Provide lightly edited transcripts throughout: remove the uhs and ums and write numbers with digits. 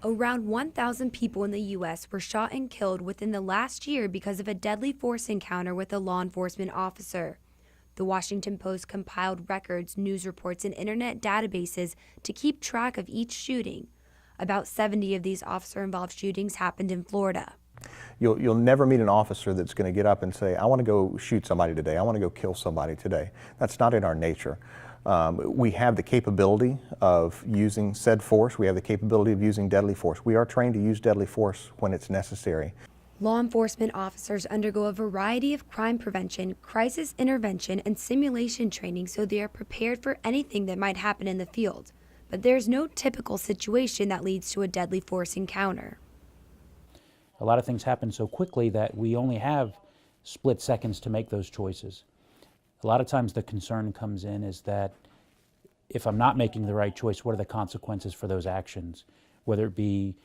Around 1,000 people in the U.S. were shot and killed within the last year because of a deadly force encounter with a law enforcement officer. The Washington Post compiled records, news reports, and internet databases to keep track of each shooting. About 70 of these officer-involved shootings happened in Florida. You'll never meet an officer that's going to get up and say, I want to go shoot somebody today, I want to go kill somebody today. That's not in our nature. We have the capability of using said force, we have the capability of using deadly force. We are trained to use deadly force when it's necessary. Law enforcement officers undergo a variety of crime prevention, crisis intervention, and simulation training so they are prepared for anything that might happen in the field. But there's no typical situation that leads to a deadly force encounter. A lot of things happen so quickly that we only have split seconds to make those choices. A lot of times the concern comes in is that if I'm not making the right choice, what are the consequences for those actions? Whether it be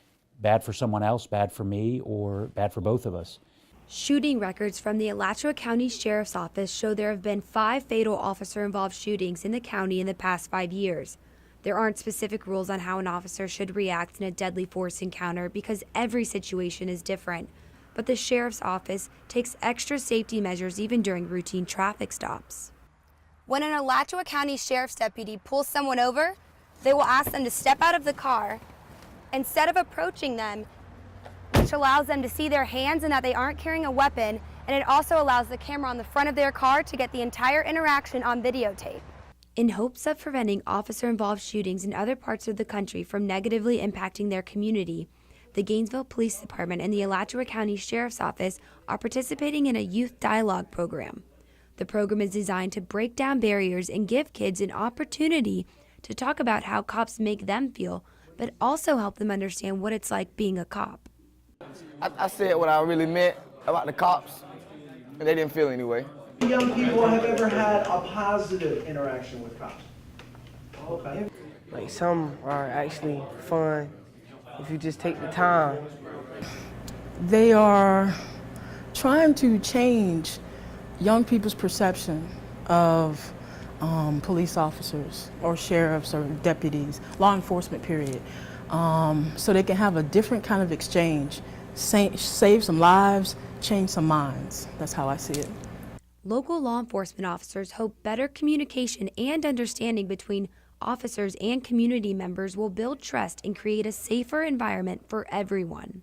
bad for someone else, bad for me, or bad for both of us. Shooting records from the Alachua County Sheriff's Office show there have been 5 fatal officer-involved shootings in the county in the past 5 years. There aren't specific rules on how an officer should react in a deadly force encounter because every situation is different. But the Sheriff's Office takes extra safety measures even during routine traffic stops. When an Alachua County Sheriff's deputy pulls someone over, they will ask them to step out of the car instead of approaching them, which allows them to see their hands and that they aren't carrying a weapon, and it also allows the camera on the front of their car to get the entire interaction on videotape. In hopes of preventing officer-involved shootings in other parts of the country from negatively impacting their community, the Gainesville Police Department and the Alachua County Sheriff's Office are participating in a youth dialogue program. The program is designed to break down barriers and give kids an opportunity to talk about how cops make them feel, but also help them understand what it's like being a cop. I said what I really meant about the cops, and they didn't feel anyway. Young people have ever had a positive interaction with cops? Okay. Like some are actually fun if you just take the time. They are trying to change young people's perception of police officers or sheriffs or deputies, law enforcement period, so they can have a different kind of exchange, save some lives, change some minds. That's how I see it. Local law enforcement officers hope better communication and understanding between officers and community members will build trust and create a safer environment for everyone.